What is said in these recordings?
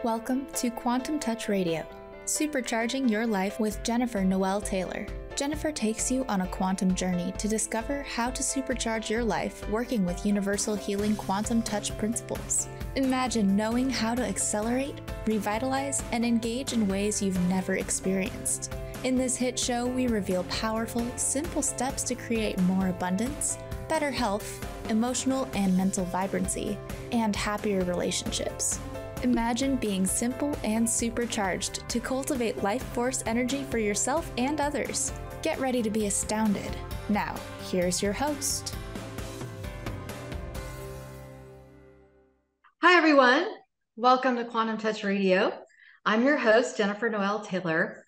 Welcome to Quantum Touch Radio, supercharging your life with Jennifer Noel Taylor. Jennifer takes you on a quantum journey to discover how to supercharge your life working with universal healing quantum touch principles. Imagine knowing how to accelerate, revitalize, and engage in ways you've never experienced. In this hit show, we reveal powerful, simple steps to create more abundance, better health, emotional and mental vibrancy, and happier relationships. Imagine being simple and supercharged to cultivate life force energy for yourself and others. Get ready to be astounded. Now, here's your host. Hi, everyone. Welcome to Quantum Touch Radio. I'm your host, Jennifer Noel Taylor.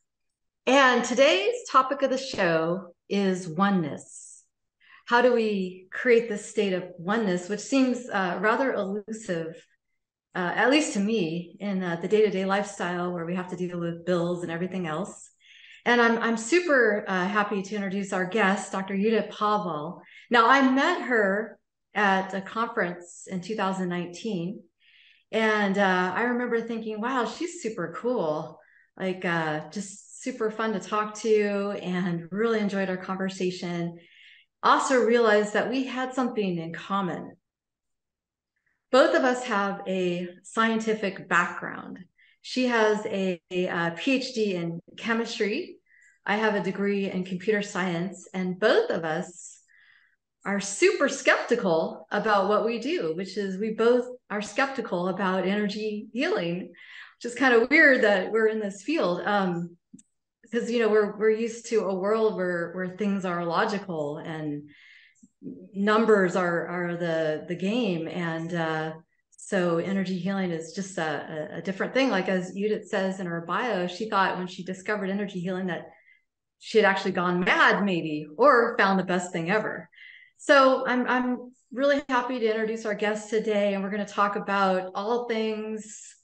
And today's topic of the show is oneness. How do we create this state of oneness, which seems rather elusive, at least to me, in the day-to-day lifestyle where we have to deal with bills and everything else. And I'm super happy to introduce our guest, Dr. Judit Povall. Now, I met her at a conference in 2019, and I remember thinking, wow, she's super cool, like just super fun to talk to, and really enjoyed our conversation. Also realized that we had something in common. Both of us have a scientific background. She has a PhD in chemistry. I have a degree in computer science, and both of us are super skeptical about what we do, which is we both are skeptical about energy healing, which is kind of weird that we're in this field. Because we're used to a world where things are logical and numbers are the game, and so energy healing is just a different thing. Like as Judit says in her bio, she thought when she discovered energy healing that she had actually gone mad, maybe, or found the best thing ever. So I'm really happy to introduce our guest today, and we're going to talk about all things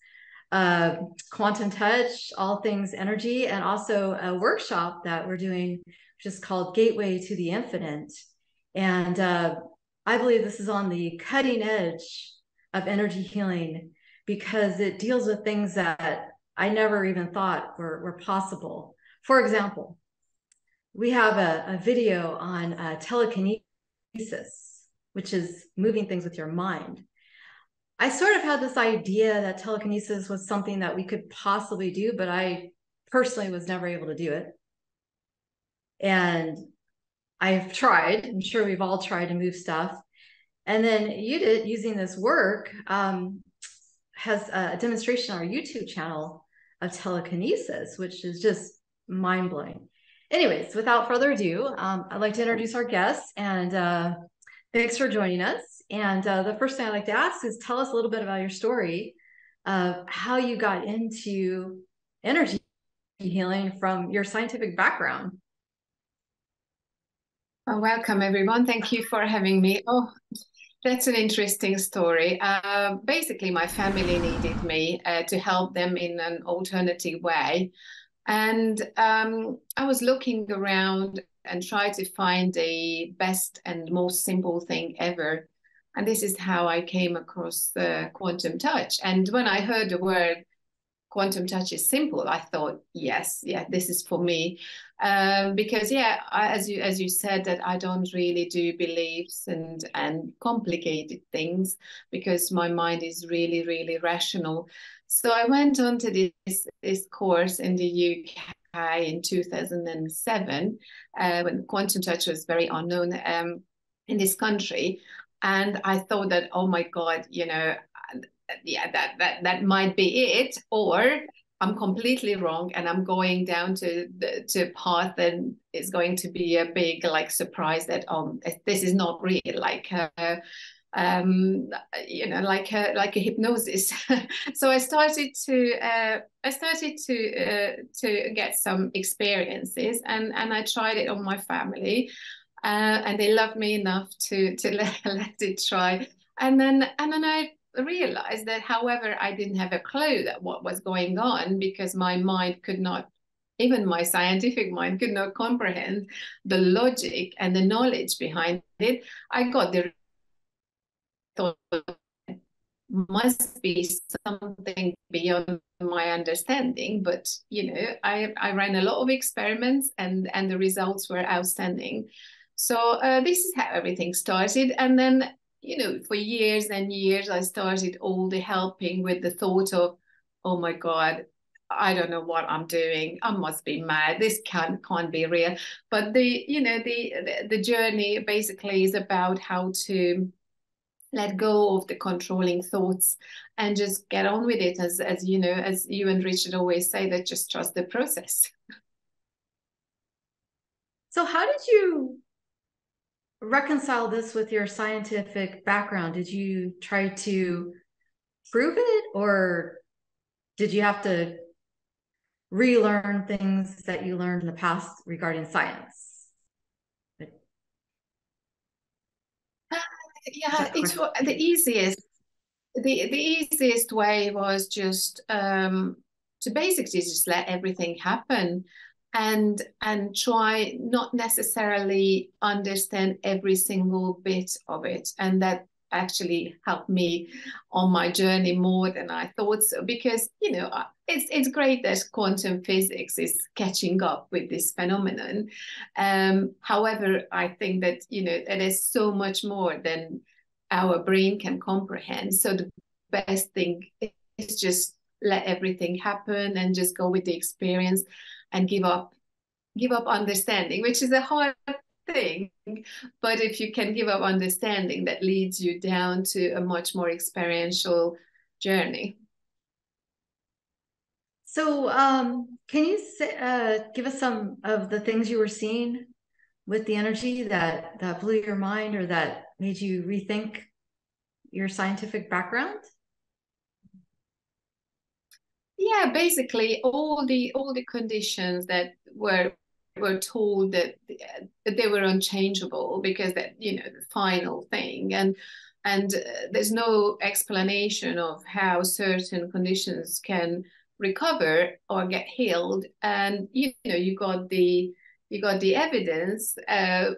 quantum touch, all things energy, and also a workshop that we're doing, which is called Gateway to the Infinite. And I believe this is on the cutting edge of energy healing because it deals with things that I never even thought were possible. For example, we have a video on telekinesis, which is moving things with your mind. I sort of had this idea that telekinesis was something that we could possibly do, but I personally was never able to do it. And I've tried, I'm sure we've all tried to move stuff. And then Judit, using this work, has a demonstration on our YouTube channel of telekinesis, which is just mind-blowing. Anyways, without further ado, I'd like to introduce our guests, and thanks for joining us. And the first thing I'd like to ask is tell us a little bit about your story of how you got into energy healing from your scientific background. Oh, welcome, everyone. Thank you for having me. Oh, that's an interesting story. Basically, my family needed me to help them in an alternative way. And I was looking around and tried to find the best and most simple thing ever. And this is how I came across quantum touch. And when I heard the word quantum touch is simple, I thought, yes, this is for me. Because as you said, that I don't really do beliefs and complicated things because my mind is really, really rational. So I went on to this course in the UK in 2007 when quantum touch was very unknown in this country. And I thought that, oh my God, that might be it, or I'm completely wrong and I'm going down to a path that is going to be a big surprise that this is not real, like a hypnosis. So I started to get some experiences, and I tried it on my family, and they loved me enough to let it try, and then I realized that, however, I didn't have a clue that what was going on because my mind could not, even my scientific mind could not comprehend the logic and the knowledge behind it. I got the thought must be something beyond my understanding. But I ran a lot of experiments, and the results were outstanding. So this is how everything started. And then for years and years, I started all the helping with the thought of, oh my God, I don't know what I'm doing. I must be mad. This can't be real. But the journey basically is about how to let go of the controlling thoughts and just get on with it, as you and Richard always say, that just trust the process. So how did you reconcile this with your scientific background? Did you try to prove it, or did you have to relearn things that you learned in the past regarding science? Yeah, it's the easiest. The easiest way was just to basically just let everything happen, and try not necessarily understand every single bit of it. And that actually helped me on my journey more than I thought so, because it's great that quantum physics is catching up with this phenomenon. However, I think that it is so much more than our brain can comprehend. So the best thing is just let everything happen and just go with the experience and give up understanding, which is a hard thing. But if you can give up understanding, that leads you down to a much more experiential journey. So can you give us some of the things you were seeing with the energy that blew your mind, or that made you rethink your scientific background? Yeah, basically all the conditions that were told that they were unchangeable, because that the final thing, and there's no explanation of how certain conditions can recover or get healed. And you got the evidence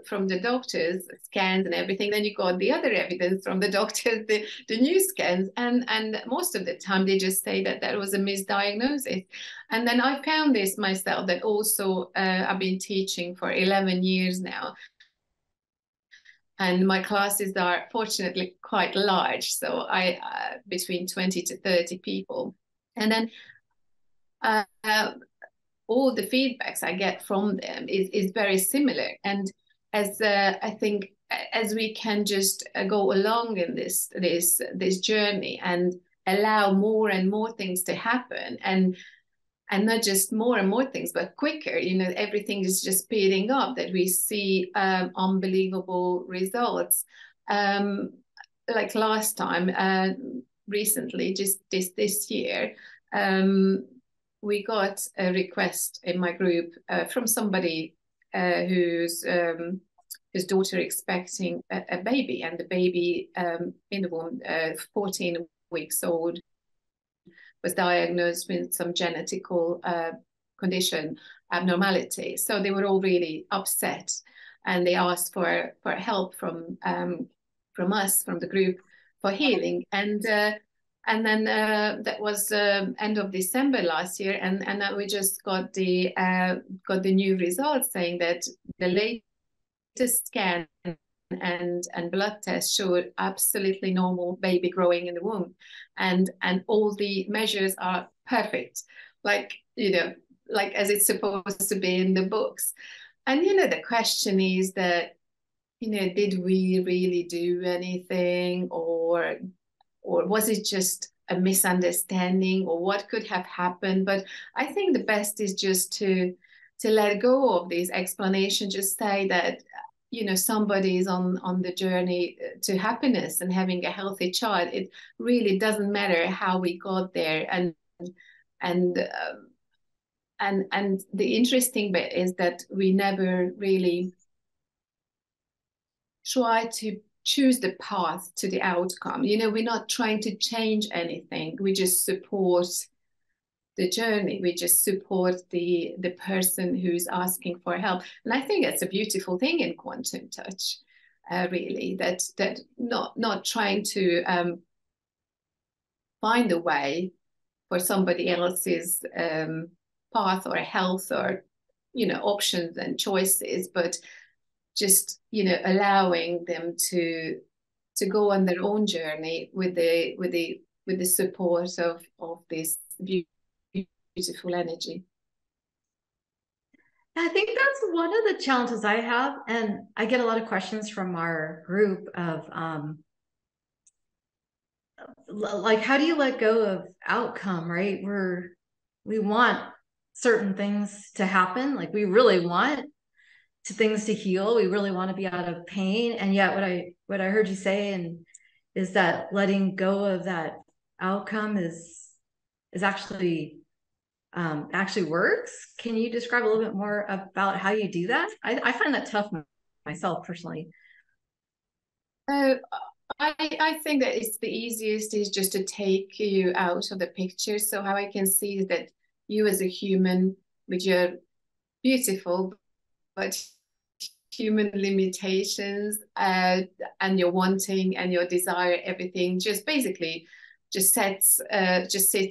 from the doctors, scans and everything. Then you got the other evidence from the doctors, the new scans, and most of the time they just say that was a misdiagnosis. And then I found this myself, that also I've been teaching for 11 years now, and my classes are fortunately quite large, so I between 20 to 30 people. And then all the feedbacks I get from them is very similar. And as I think as we can just go along in this journey and allow more and more things to happen, and not just more and more things, but quicker, everything is just speeding up, that we see unbelievable results. Like last time, recently, just this year, we got a request in my group from somebody whose daughter expecting a baby, and the baby in the womb, 14 weeks old, was diagnosed with some genetical condition, abnormality. So they were all really upset, and they asked for help from us, from the group, for healing. And then that was end of December last year, and we just got the new results saying that the latest scan and blood tests showed absolutely normal baby growing in the womb, and all the measures are perfect, like as it's supposed to be in the books. And the question is that did we really do anything, or was it just a misunderstanding, or what could have happened? But I think the best is just to let go of these explanations, just say that somebody is on the journey to happiness and having a healthy child. It really doesn't matter how we got there. And the interesting bit is that we never really try to choose the path to the outcome. We're not trying to change anything. We just support the journey. We just support the person who's asking for help. And I think that's a beautiful thing in quantum touch, really, that not trying to find a way for somebody else's path or health or, options and choices, but just, allowing them to go on their own journey with the support of this beautiful energy. I think that's one of the challenges I have, and I get a lot of questions from our group of like, how do you let go of outcome, right? We want certain things to happen, like we really want things to heal, we really want to be out of pain, and yet what I heard you say is that letting go of that outcome is actually works. Can you describe a little bit more about how you do that? I find that tough myself personally. I think that it's the easiest is just to take you out of the picture. So how I can see that you as a human with your beautiful but human limitations and your wanting and your desire, everything just basically just sits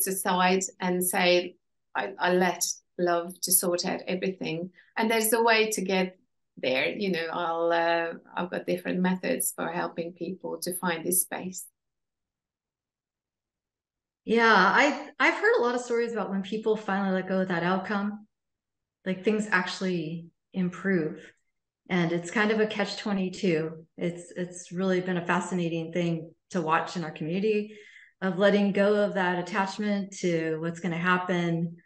aside and say, I let love to sort out everything. And there's a way to get there. I've got different methods for helping people to find this space. Yeah, I've heard a lot of stories about when people finally let go of that outcome, like things actually improve. And it's kind of a catch-22. It's really been a fascinating thing to watch in our community, of letting go of that attachment to what's going to happen.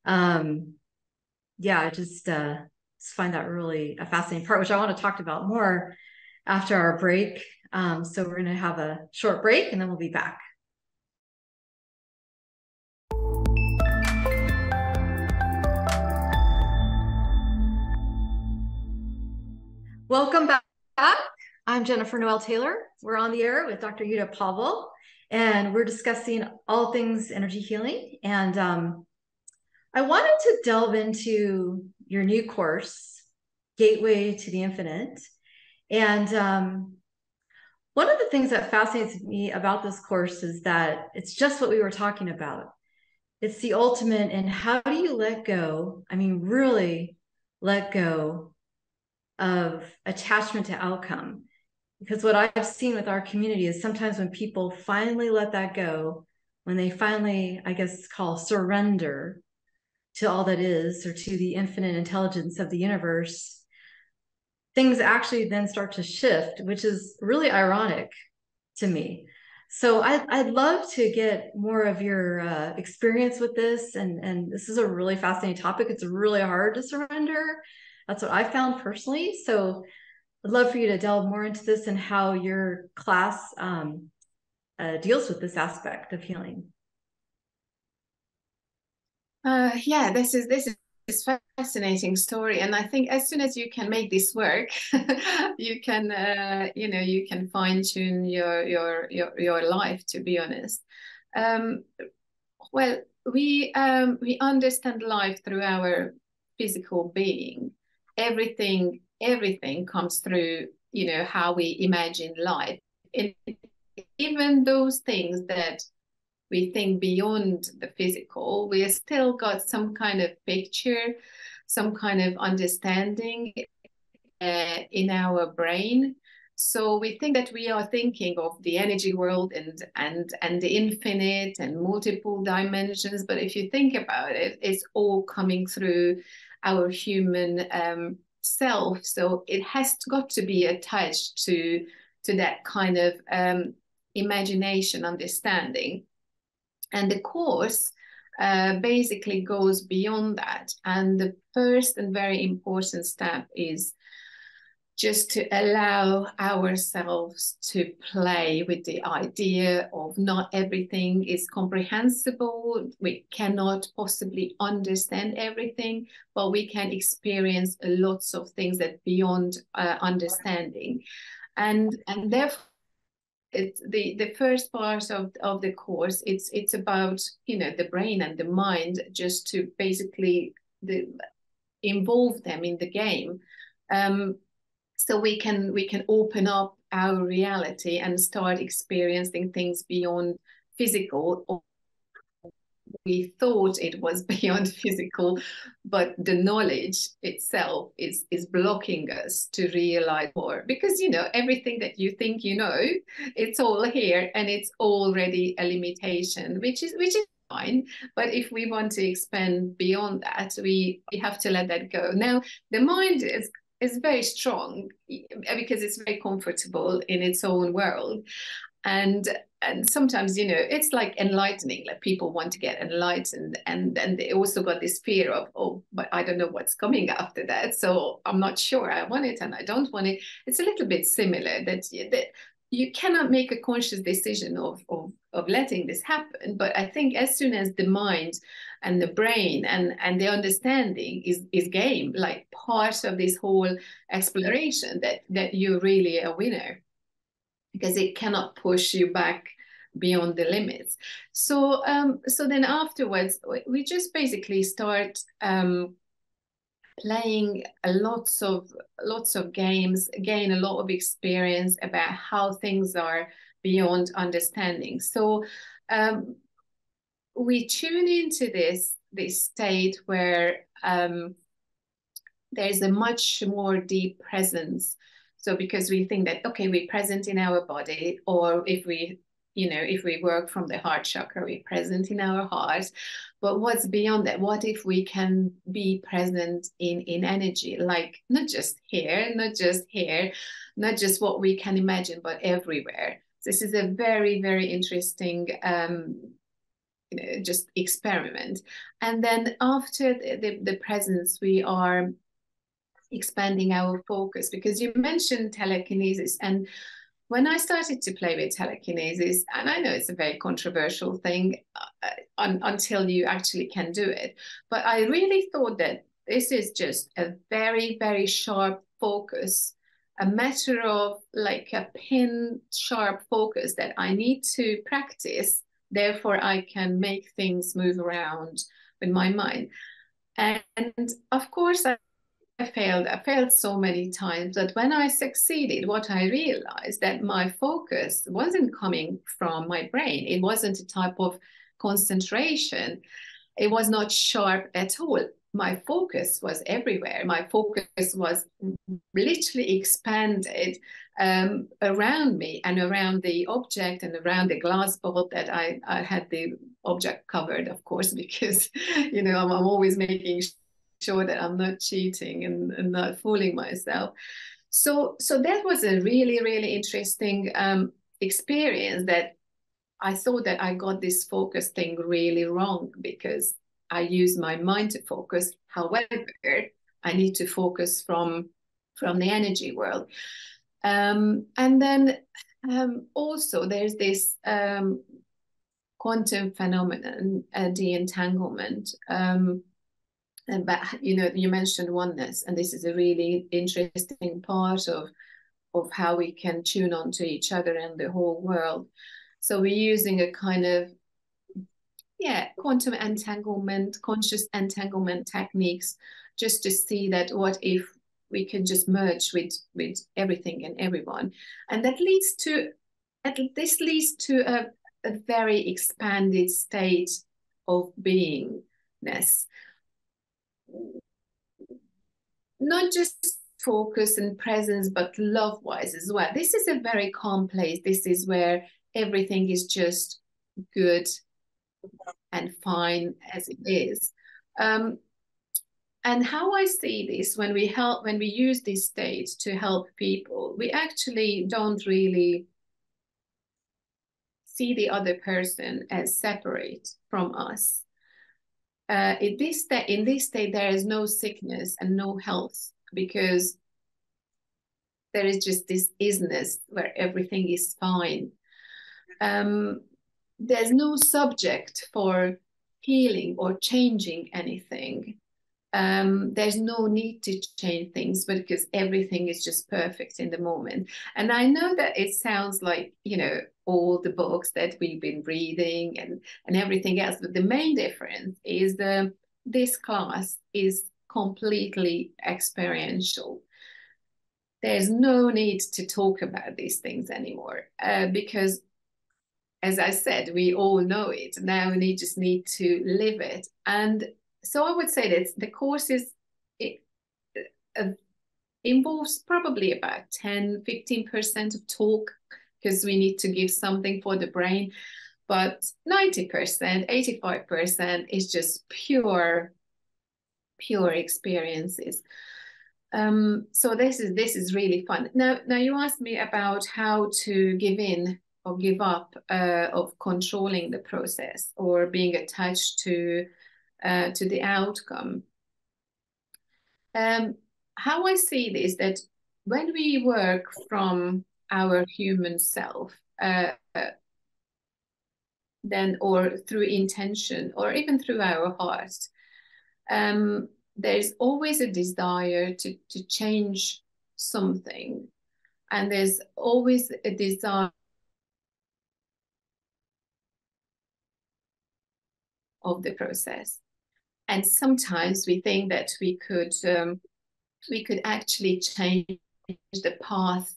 Yeah, I just find that really a fascinating part, which I want to talk about more after our break. So we're going to have a short break and then we'll be back. Welcome back. I'm Jennifer Noel Taylor. We're on the air with Dr. Judit Povall, and we're discussing all things energy healing. And I wanted to delve into your new course, Gateway to the Infinite. And one of the things that fascinates me about this course is that it's just what we were talking about. It's the ultimate in how do you let go, I mean, really let go of attachment to outcome. Because what I've seen with our community is sometimes when people finally let that go, when they finally, I guess, call surrender to all that is, or to the infinite intelligence of the universe, things actually then start to shift, which is really ironic to me. So I'd love to get more of your experience with this. And this is a really fascinating topic. It's really hard to surrender. That's what I found personally. So I'd love for you to delve more into this and how your class deals with this aspect of healing. Yeah, this is fascinating story, and I think as soon as you can make this work, you can you can fine tune your life. To be honest, well, we understand life through our physical being. Everything comes through how we imagine life, and even those things that we think beyond the physical, we still got some kind of picture, some kind of understanding in our brain. So we think that we are thinking of the energy world and the infinite and multiple dimensions. But if you think about it, it's all coming through our human self. So it has got to be attached to that kind of imagination, understanding. And the course basically goes beyond that. And the first and very important step is just to allow ourselves to play with the idea of not everything is comprehensible. We cannot possibly understand everything, but we can experience lots of things that beyond understanding. And therefore, it's the first part of the course. It's about the brain and the mind, just to basically involve them in the game, so we can open up our reality and start experiencing things beyond physical, or we thought it was beyond physical, but the knowledge itself is blocking us to realize more, because everything that you think it's all here, and it's already a limitation, which is fine. But if we want to expand beyond that, we have to let that go. Now, the mind is very strong because it's very comfortable in its own world. And sometimes it's like enlightening, like people want to get enlightened, and they also got this fear of, oh, but I don't know what's coming after that, so I'm not sure I want it and I don't want it. It's a little bit similar, that you cannot make a conscious decision of letting this happen. But I think as soon as the mind and the brain and the understanding is game, like part of this whole exploration, that you're really a winner, because it cannot push you back beyond the limits. So then afterwards, we just basically start playing lots of games, gain a lot of experience about how things are beyond understanding. So we tune into this state where there's a much more deep presence. So because we think that, okay, we're present in our body, or if we work from the heart chakra, we're present in our heart. But what's beyond that? What if we can be present in energy, like not just here, not just what we can imagine, but everywhere. This is a very, very interesting just experiment. And then after the presence, we are expanding our focus, because you mentioned telekinesis. And when I started to play with telekinesis, and I know it's a very controversial thing until you actually can do it, but I really thought that this is just a very, very sharp focus, a matter of like a pin sharp focus that I need to practice. Therefore, I can make things move around with my mind. And of course, I failed so many times that when I succeeded, what I realized, that my focus wasn't coming from my brain. It wasn't a type of concentration. It was not sharp at all. My focus was everywhere. My focus was literally expanded around me and around the object and around the glass bottle that I had the object covered, of course, because, I'm always making sure that I'm not cheating and not fooling myself. So that was a really, really interesting experience, that I thought that I got this focus thing really wrong, because I use my mind to focus. However, I need to focus from the energy world. And then also there's this quantum phenomenon, de-entanglement. But you mentioned oneness, and this is a really interesting part of how we can tune on to each other and the whole world. So we're using a kind of quantum entanglement, conscious entanglement techniques, just to see that what if we can just merge with everything and everyone. And that leads to a very expanded state of beingness. Not just focus and presence, but love-wise as well. This is a very calm place. This is where everything is just good and fine as it is. And how I see this, when we use this state to help people, we actually don't really see the other person as separate from us. In this state, there is no sickness and no health, because there is just this isness where everything is fine. There's no subject for healing or changing anything. There's no need to change things, but because everything is just perfect in the moment. And I know that it sounds like, all the books that we've been reading and everything else, but the main difference is this class is completely experiential. There's no need to talk about these things anymore, because as I said, we all know it. Now we just need to live it. And so I would say that the course involves probably about 10-15% of talk, because we need to give something for the brain. But 90%, 85% is just pure experiences. So this is really fun. Now you asked me about how to give in or give up of controlling the process or being attached to the outcome. How I see this, that when we work from our human self, then, or through intention, or even through our heart, there's always a desire to change something, and there's always a desire of the process. And sometimes we think that we could actually change the path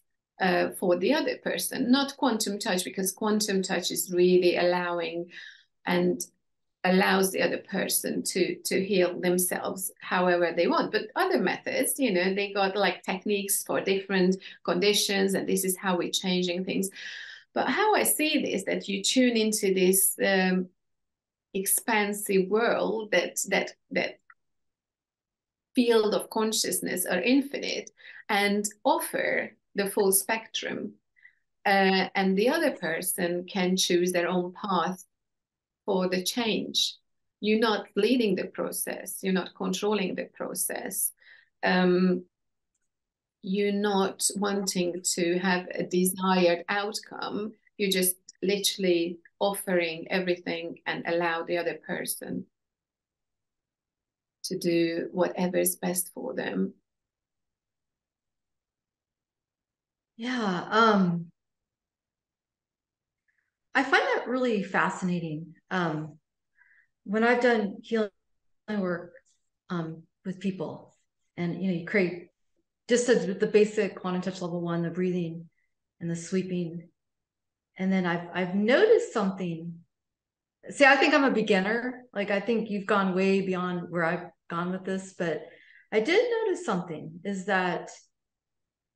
for the other person, not quantum touch, because quantum touch is really allowing and allows the other person to heal themselves however they want. But other methods, they got like techniques for different conditions, and this is how we're changing things. But how I see this, that you tune into this expansive world, that field of consciousness or infinite, and offer the full spectrum, and the other person can choose their own path for the change. You're not leading the process, you're not controlling the process, you're not wanting to have a desired outcome, you're just literally offering everything and allow the other person to do whatever is best for them. Yeah, I find that really fascinating. When I've done healing work with people, and you create just the basic quantum touch level 1, the breathing and the sweeping, and then I've noticed something. See, I think I'm a beginner. Like, I think you've gone way beyond where I've gone with this, but I did notice something, is that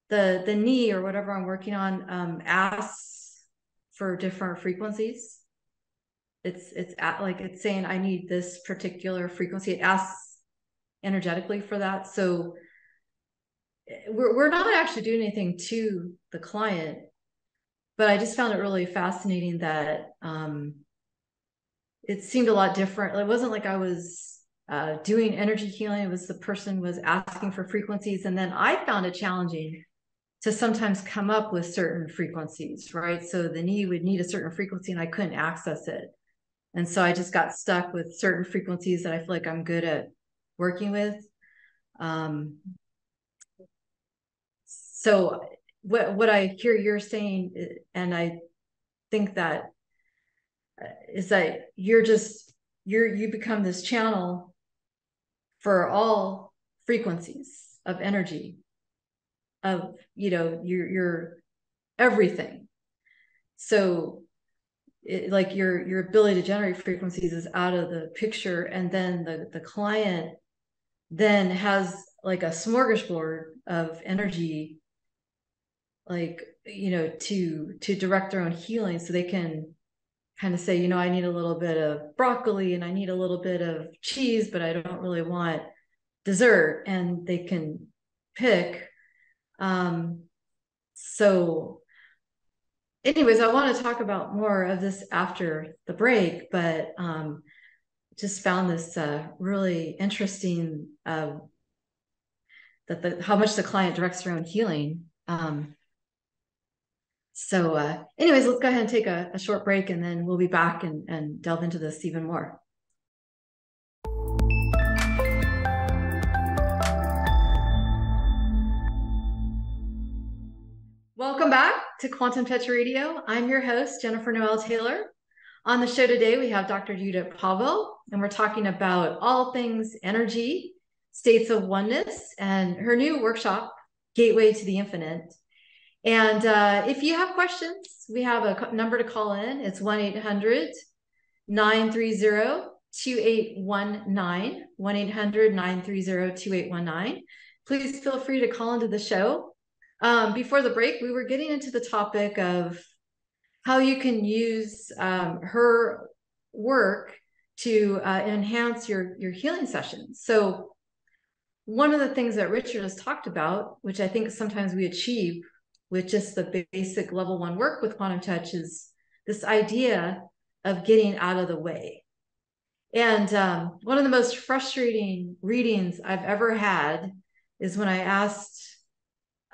the knee or whatever I'm working on asks for different frequencies. It's saying I need this particular frequency. It asks energetically for that. So we're not actually doing anything to the client, but I just found it really fascinating that it seemed a lot different. It wasn't like I was doing energy healing. It was the person was asking for frequencies, and then I found it challenging to sometimes come up with certain frequencies, right? So the knee would need a certain frequency and I couldn't access it. And so I just got stuck with certain frequencies that I feel like I'm good at working with. So what I hear you're saying, and I think that is that you become this channel for all frequencies of energy, of your everything. So like your ability to generate frequencies is out of the picture, and then the client then has like a smorgasbord of energy, like to direct their own healing. So they can kind of say, I need a little bit of broccoli and I need a little bit of cheese, but I don't really want dessert, and they can pick. So anyways, I want to talk about more of this after the break, but just found this really interesting, that how much the client directs their own healing. So anyways, let's go ahead and take a short break, and then we'll be back and delve into this even more. Welcome back to Quantum Touch Radio. I'm your host, Jennifer Noel Taylor. On the show today, we have Dr. Judit Povall, and we're talking about all things energy, states of oneness, and her new workshop, Gateway to the Infinite. And if you have questions, we have a number to call in. It's 1-800-930-2819, 1-800-930-2819. Please feel free to call into the show. Before the break, we were getting into the topic of how you can use her work to enhance your healing sessions. So one of the things that Richard has talked about, which I think sometimes we achieve with just the basic level 1 work with quantum touch, is this idea of getting out of the way. And one of the most frustrating readings I've ever had is when I asked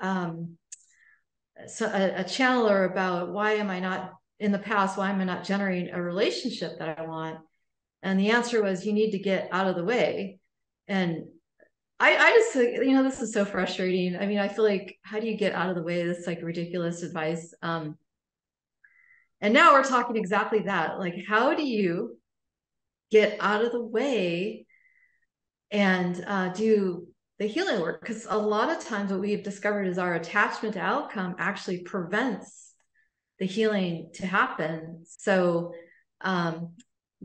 a channeler about why am I not generating a relationship that I want? And the answer was, you need to get out of the way. And I just, this is so frustrating. I mean, I feel like, how do you get out of the way? This is like ridiculous advice. And now we're talking exactly that. Like, how do you get out of the way and do the healing work? Because a lot of times what we've discovered is our attachment to outcome actually prevents the healing to happen. So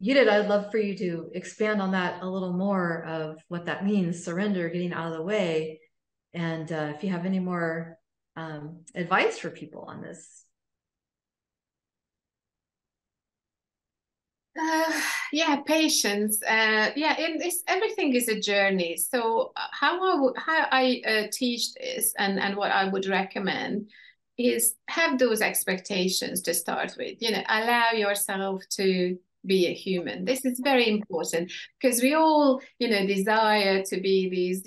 Judit, I'd love for you to expand on that a little more of what that means, surrender, getting out of the way. And if you have any more advice for people on this. Yeah, patience. Everything is a journey. So how I teach this and what I would recommend is have those expectations to start with. Allow yourself to be a human. This is very important because we all, desire to be these,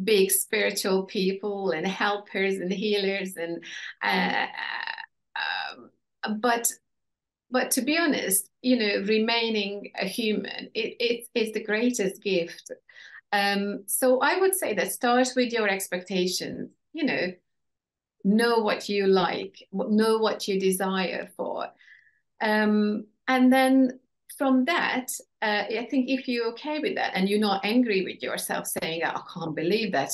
big spiritual people and helpers and healers but to be honest, remaining a human, it's the greatest gift. So I would say that start with your expectations, know what you like, know what you desire for. And then from that, I think if you're okay with that and you're not angry with yourself saying, I can't believe that,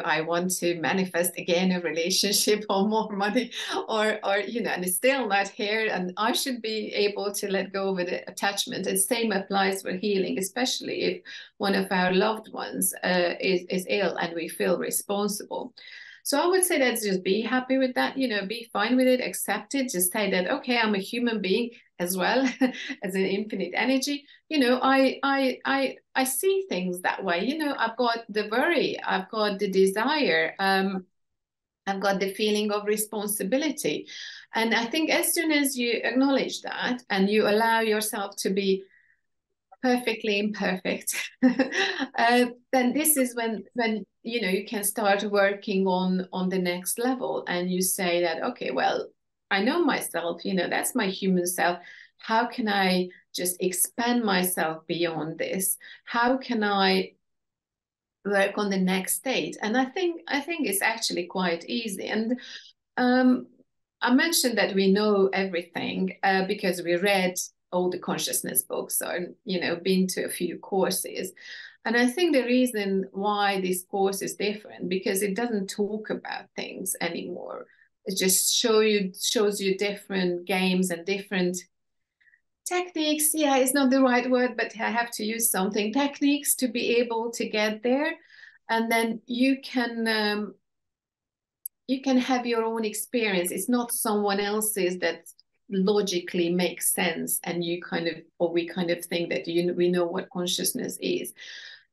I want to manifest again a relationship or more money or and it's still not here and I should be able to let go of the attachment. And same applies for healing, especially if one of our loved ones is ill and we feel responsible. So I would say that just be happy with that, be fine with it, accept it, just say that, okay, I'm a human being as well as an infinite energy. I see things that way. I've got the worry, I've got the desire, I've got the feeling of responsibility. And I think as soon as you acknowledge that and you allow yourself to be perfectly imperfect, then this is when you can start working on the next level and you say that, okay, well, I know myself, that's my human self. How can I just expand myself beyond this? How can I work on the next state? And I think it's actually quite easy. And I mentioned that we know everything because we read all the consciousness books or, been to a few courses. And I think the reason why this course is different because it doesn't talk about things anymore. It just shows you different games and different techniques. Yeah, it's not the right word, but I have to use something. Techniques to be able to get there. And then you can have your own experience. It's not someone else's that logically makes sense and we kind of think that we know what consciousness is.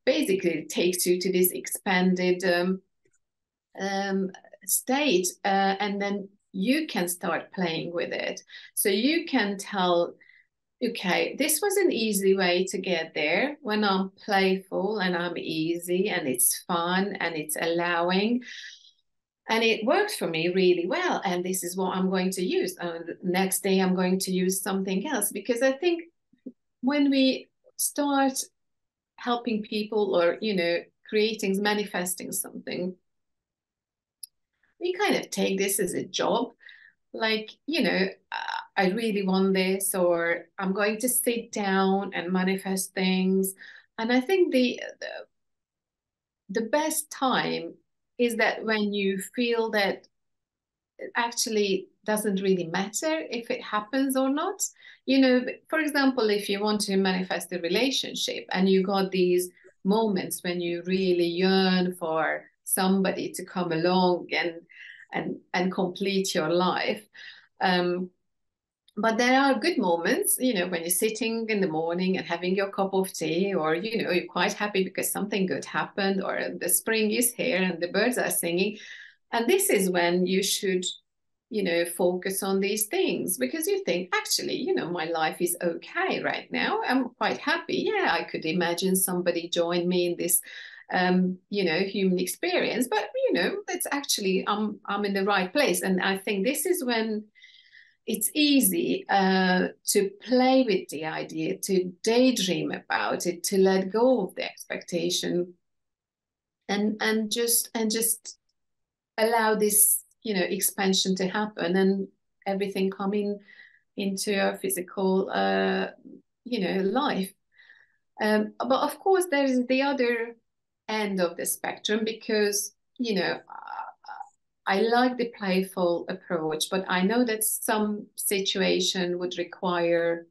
Basically it takes you to this expanded state and then you can start playing with it. So you can tell, okay, this was an easy way to get there when I'm playful and I'm easy and it's fun and it's allowing. And it works for me really well. And this is what I'm going to use. Next day, I'm going to use something else. Because I think when we start helping people or, creating, manifesting something, we kind of take this as a job. Like, I really want this, or I'm going to sit down and manifest things. And I think the best time is that when you feel that actually doesn't really matter if it happens or not. You know, for example, if you want to manifest a relationship and you got these moments when you really yearn for somebody to come along and complete your life. But there are good moments, you know, when you're sitting in the morning and having your cup of tea, or, you know, you're quite happy because something good happened, or the spring is here and the birds are singing. And this is when you should, you know, focus on these things, because you think, actually, you know, my life is okay right now. I'm quite happy. Yeah, I could imagine somebody join me in this, you know, human experience. But, you know, it's actually, I'm in the right place. And I think this is when it's easy to play with the idea, to daydream about it, to let go of the expectation, and just allow this, you know, expansion to happen, and everything coming into your physical, you know, life. But of course, there is the other end of the spectrum, because, you know, I like the playful approach, but I know that some situation would require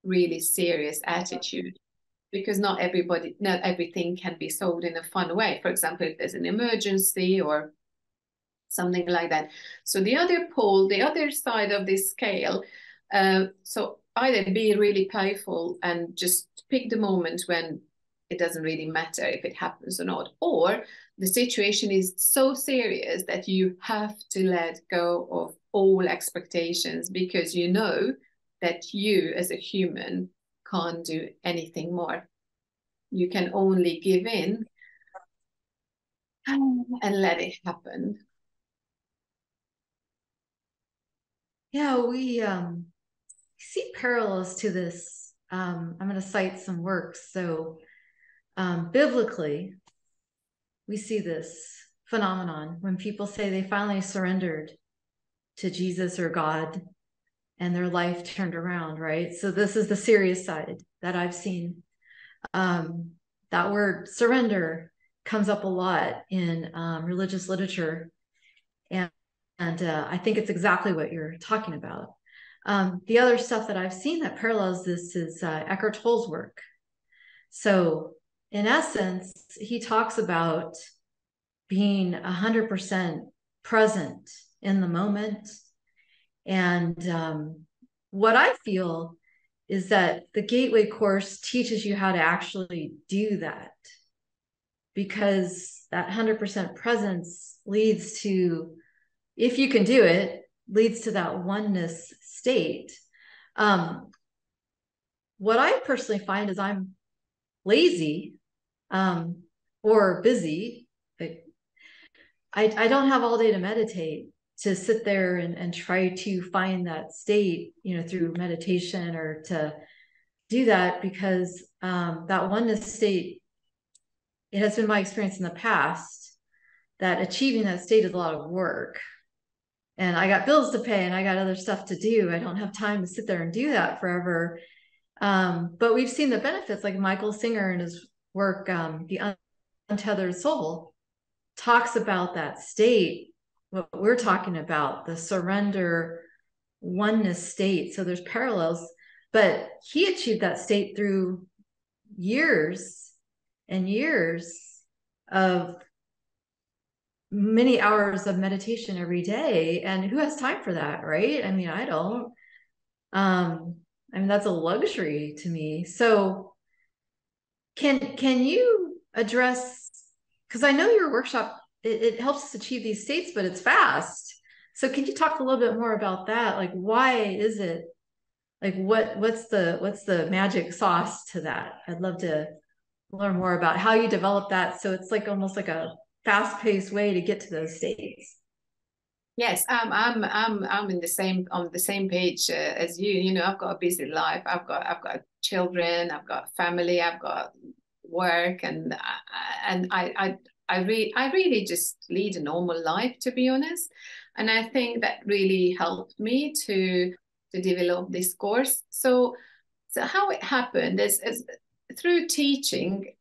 really serious attitude, because not everything can be solved in a fun way. For example, if there's an emergency or something like that. So the other pole, the other side of this scale, so either be really playful and just pick the moment when it doesn't really matter if it happens or not, or the situation is so serious that you have to let go of all expectations, because you know that you as a human can't do anything more. You can only give in and let it happen. Yeah, we see parallels to this. I'm going to cite some works. So biblically, we see this phenomenon when people say they finally surrendered to Jesus or God and their life turned around, right? So this is the serious side that I've seen. That word surrender comes up a lot in religious literature. And I think it's exactly what you're talking about. The other stuff that I've seen that parallels this is Eckhart Tolle's work. So in essence, he talks about being 100% present in the moment. And what I feel is that the Gateway course teaches you how to actually do that, because that 100% presence leads to, if you can do it, leads to that oneness state. What I personally find is I'm lazy or busy. I don't have all day to meditate, to sit there and try to find that state, you know, through meditation, or to do that, because that oneness state, it has been my experience in the past that achieving that state is a lot of work. And I got bills to pay and I got other stuff to do. I don't have time to sit there and do that forever. But we've seen the benefits, like Michael Singer in his work, The Untethered Soul, talks about that state, what we're talking about, the surrender oneness state. So there's parallels, but he achieved that state through years and years of many hours of meditation every day. And who has time for that, right? I mean, I don't. I mean, that's a luxury to me. So can you address, because I know your workshop, it helps us achieve these states, but it's fast. So can you talk a little bit more about that? Like, why is it, like, what's the magic sauce to that? I'd love to learn more about how you develop that, so it's like almost like a fast-paced way to get to those states. Yes, I'm in the same on the same page as you. You know, I've got a busy life. I've got children. I've got family. I've got work, and I really just lead a normal life, to be honest. And I think that really helped me to develop this course. So how it happened is through teaching,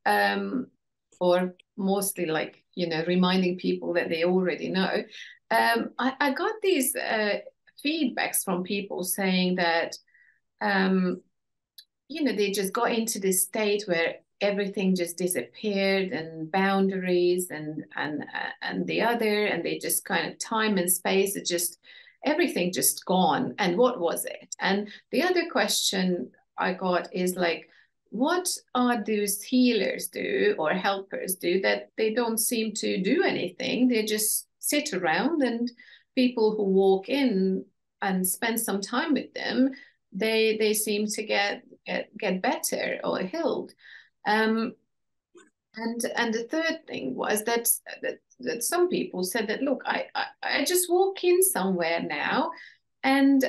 or mostly like, reminding people that they already know. I got these feedbacks from people saying that, they just got into this state where everything just disappeared, and boundaries and the other, and they just kind of time and space, it just everything just gone. And what was it? And the other question I got is like, what are those healers do or helpers do that they don't seem to do anything? They just sit around, and people who walk in and spend some time with them, they seem to get better or healed. And the third thing was that some people said that, look, I just walk in somewhere now, and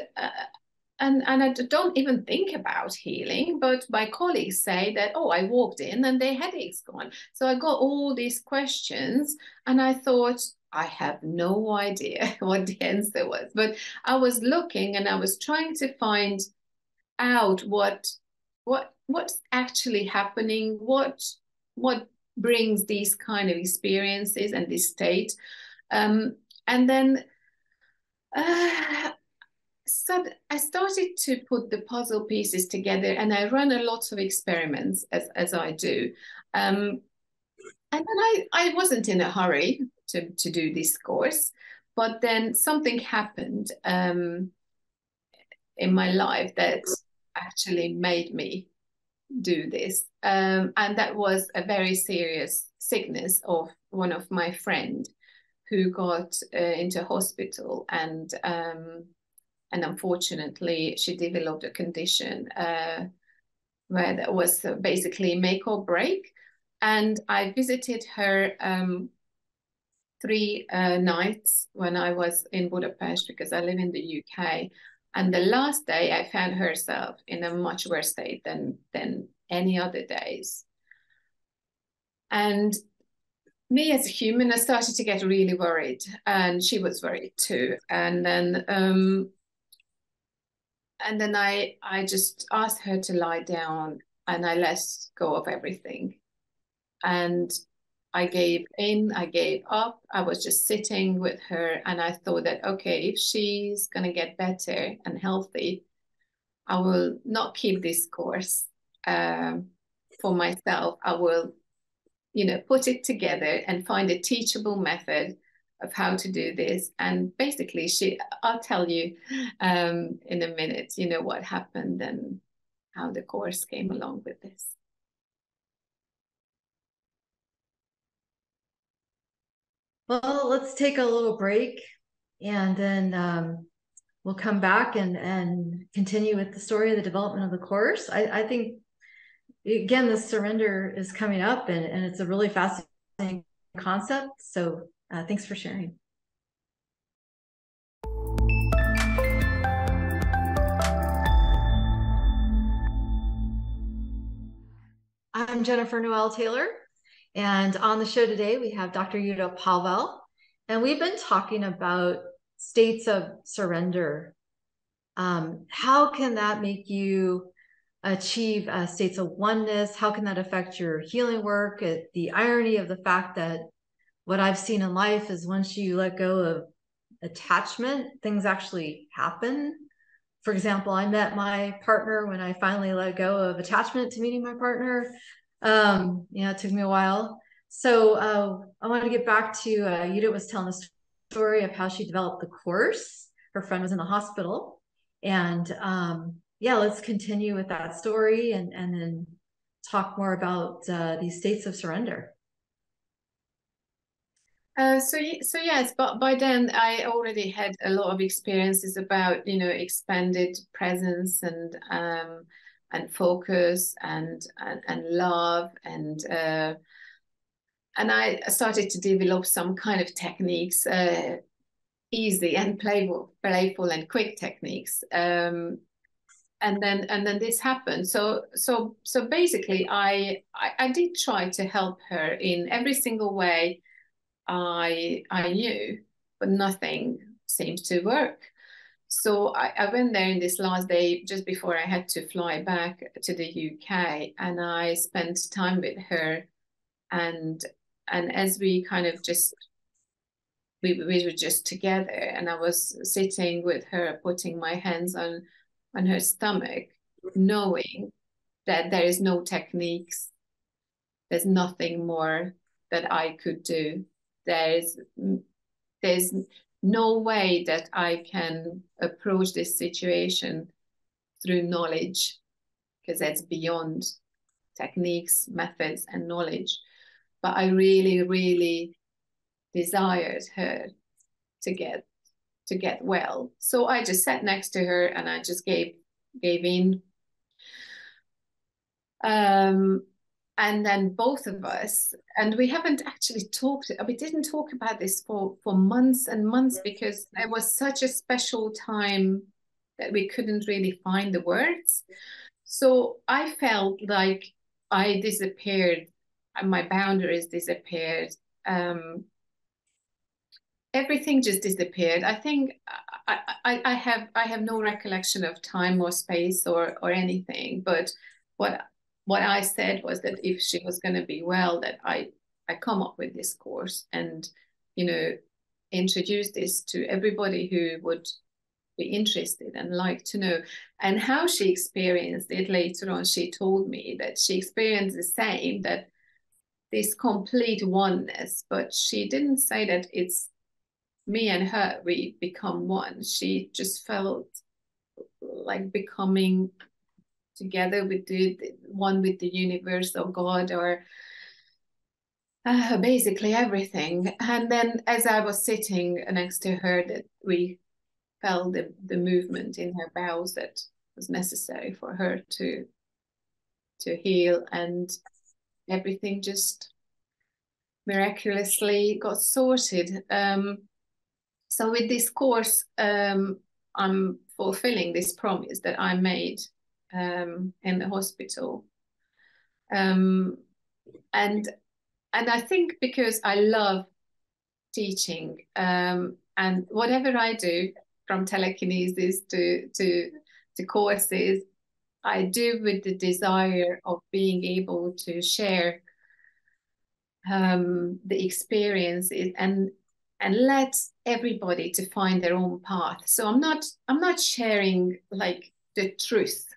I don't even think about healing, but my colleagues say that, oh, I walked in and their headache's gone. So I got all these questions, and I thought, I have no idea what the answer was. But I was looking, and I was trying to find out what's actually happening, what brings these kind of experiences and this state. And then so I started to put the puzzle pieces together, and I run a lot of experiments as I do. And then I wasn't in a hurry to do this course, but then something happened in my life that actually made me do this. And that was a very serious sickness of one of my friend who got into hospital, and unfortunately she developed a condition where that was basically make or break. And I visited her 3 nights when I was in Budapest, because I live in the UK. And the last day I found herself in a much worse state than any other days. And me as a human, I started to get really worried, and she was worried too. And then I just asked her to lie down, and I let go of everything. And I gave in, I gave up. I was just sitting with her, and I thought that, okay, if she's going to get better and healthy, I will not keep this course for myself. I will, put it together and find a teachable method of how to do this. And basically, I'll tell you in a minute, what happened and how the course came along with this. Well, let's take a little break, and then we'll come back and continue with the story of the development of the course. I think, again, the surrender is coming up, and it's a really fascinating concept. So thanks for sharing. I'm Jennifer Noel Taylor. And on the show today, we have Dr. Judit Povall, and we've been talking about states of surrender. How can that make you achieve states of oneness? How can that affect your healing work? The irony of the fact that what I've seen in life is once you let go of attachment, things actually happen. For example, I met my partner when I finally let go of attachment to meeting my partner. It took me a while. So I want to get back to Judit was telling the story of how she developed the course. Her friend was in the hospital, and let's continue with that story and then talk more about these states of surrender. So yes, but by then I already had a lot of experiences about expanded presence and focus and love, and I started to develop some kind of techniques, easy and playful and quick techniques. And then this happened. So basically, I did try to help her in every single way I knew, but nothing seems to work. So I went there in this last day just before I had to fly back to the UK, and I spent time with her, and And as we kind of just, we were just together, and I was sitting with her, putting my hands on her stomach, knowing that there is no techniques, there's nothing more that I could do. There's no way that I can approach this situation through knowledge, because that's beyond techniques, methods, and knowledge. But I really, really desired her to get well. So I just sat next to her and I just gave in. And then both of us, and we haven't actually talked, we didn't talk about this for months and months, because it was such a special time that we couldn't really find the words. So I felt like I disappeared, and my boundaries disappeared. Everything just disappeared. I think I have no recollection of time or space or anything, but what I said was that if she was going to be well, that I come up with this course and, you know, introduce this to everybody who would be interested and like to know. And how she experienced it later on, she told me that she experienced the same, that this complete oneness, but she didn't say that it's me and her, we become one. She just felt like becoming together with the one with the universe or God, or basically everything. And then as I was sitting next to her, that we felt the movement in her bowels that was necessary for her to heal, and everything just miraculously got sorted. So with this course, I'm fulfilling this promise that I made in the hospital. And I think because I love teaching, and whatever I do, from telekinesis to courses, I do with the desire of being able to share the experiences and let everybody to find their own path. So I'm not sharing like the truth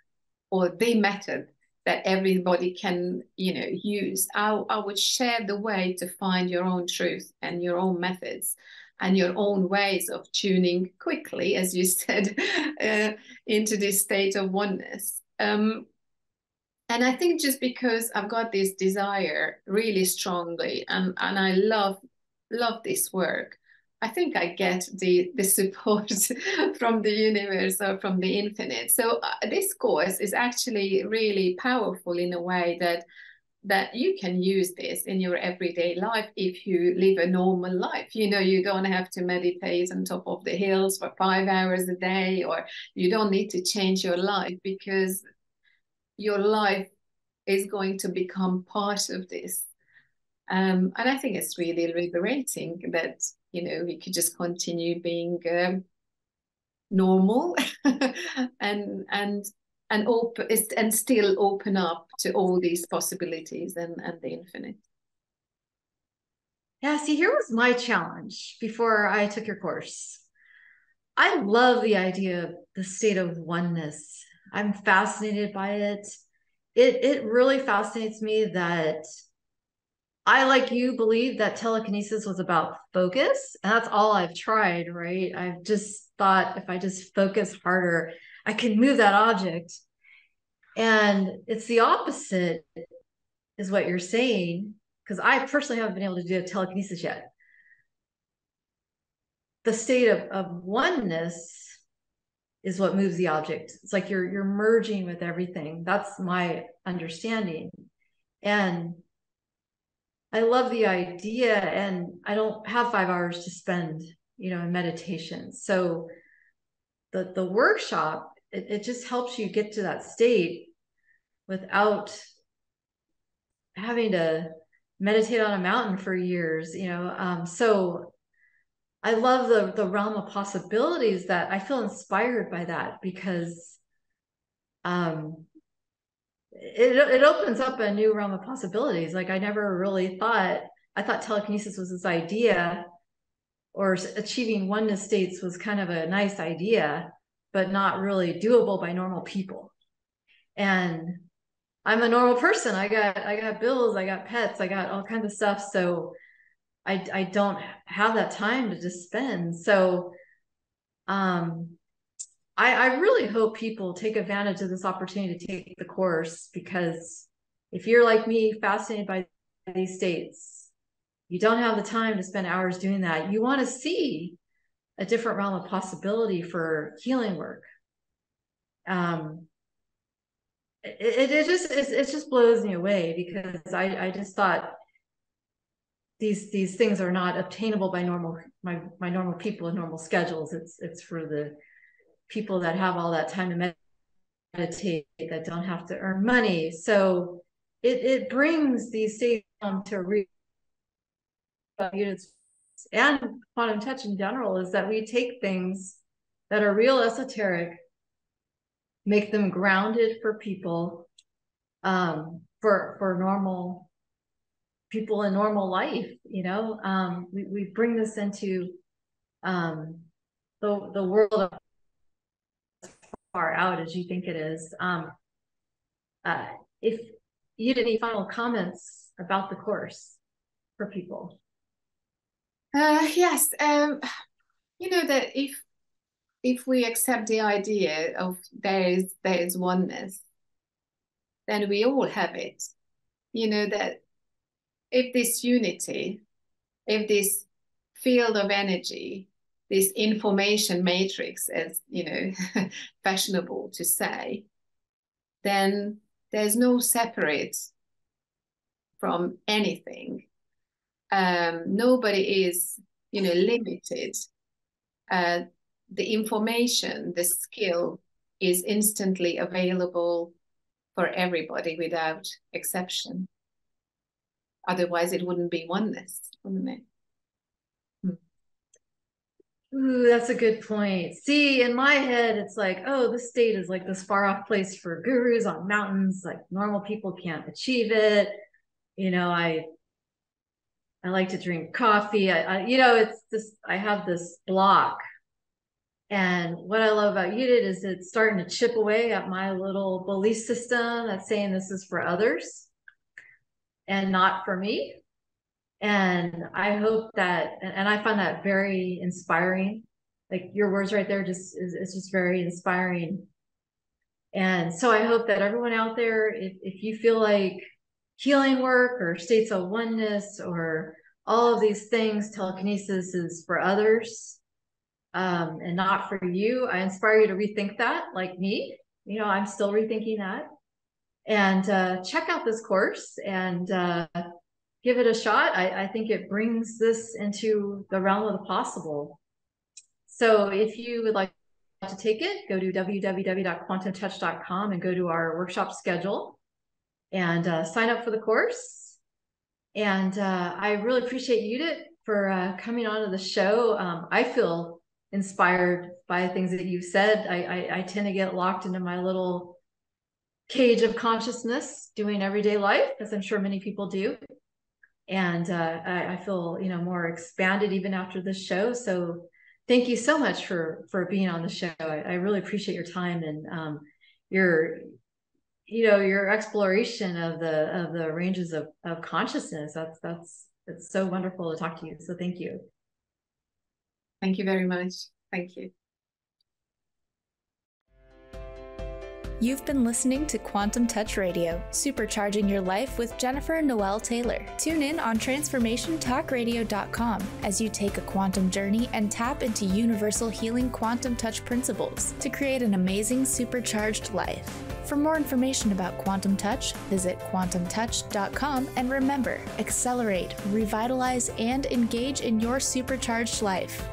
or the method that everybody can, you know, use. I would share the way to find your own truth and your own methods and your own ways of tuning quickly, as you said, into this state of oneness. And I think just because I've got this desire really strongly, and I love this work, I think I get the support from the universe or from the infinite. So this course is actually really powerful in a way that you can use this in your everyday life if you live a normal life. You know, you don't have to meditate on top of the hills for 5 hours a day, or you don't need to change your life, because your life is going to become part of this. And I think it's really liberating that, you know, we could just continue being normal and open, and still open up to all these possibilities and the infinite. Yeah, see, here was my challenge before I took your course. I love the idea of the state of oneness. I'm fascinated by it. It really fascinates me that I, like you, believe that telekinesis was about focus. And that's all I've tried, right? I've just thought if I just focus harder, I can move that object. And it's the opposite, is what you're saying, because I personally haven't been able to do a telekinesis yet. The state of oneness is what moves the object. It's like you're merging with everything. That's my understanding. And I love the idea, and I don't have 5 hours to spend, you know, in meditation. So the workshop, it just helps you get to that state without having to meditate on a mountain for years, you know. So I love the realm of possibilities, that I feel inspired by that, because it opens up a new realm of possibilities. Like I never really thought I thought telekinesis was this idea, or achieving oneness states was kind of a nice idea, but not really doable by normal people. And I'm a normal person. I got bills, I got pets, I got all kinds of stuff. So I don't have that time to just spend. So I really hope people take advantage of this opportunity to take the course, because if you're like me, fascinated by these states, you don't have the time to spend hours doing that. You want to see a different realm of possibility for healing work. It just blows me away, because I just thought these things are not obtainable by my normal people and normal schedules. It's for the people that have all that time to meditate, that don't have to earn money. So it brings these states to real units, and quantum touch in general, is that we take things that are real esoteric, make them grounded for people, for normal people in normal life. We bring this into the world of far out as you think it is. If you had any final comments about the course for people. Yes, that if we accept the idea of there is oneness, then we all have it. That if this unity, if this field of energy, this information matrix, as fashionable to say, then there's no separate from anything. Nobody is, limited. The information, the skill is instantly available for everybody without exception. Otherwise, it wouldn't be oneness, wouldn't it? Ooh, that's a good point. See, in my head, it's like, oh, this state is like this far off place for gurus on mountains. Like normal people can't achieve it. I like to drink coffee. It's just, I have this block. And what I love about Judit is it's starting to chip away at my little belief system that's saying this is for others and not for me. And I hope that, and I find that very inspiring. Like your words right there, it's just very inspiring. And so I hope that everyone out there, if you feel like healing work or states of oneness or all of these things, telekinesis is for others and not for you, I inspire you to rethink that, like me. I'm still rethinking that. And check out this course and give it a shot. I think it brings this into the realm of the possible. So if you would like to take it, go to www.quantumtouch.com and go to our workshop schedule and sign up for the course. And I really appreciate Judit for coming on to the show. I feel inspired by things that you've said. I tend to get locked into my little cage of consciousness doing everyday life, as I'm sure many people do. And I feel, more expanded even after this show. So thank you so much for being on the show. I really appreciate your time and your exploration of the ranges of consciousness. It's so wonderful to talk to you. So thank you. Thank you very much. Thank you. You've been listening to Quantum Touch Radio, supercharging your life with Jennifer Noel Taylor. Tune in on transformationtalkradio.com as you take a quantum journey and tap into universal healing quantum touch principles to create an amazing supercharged life. For more information about Quantum Touch, visit quantumtouch.com, and remember, accelerate, revitalize, and engage in your supercharged life.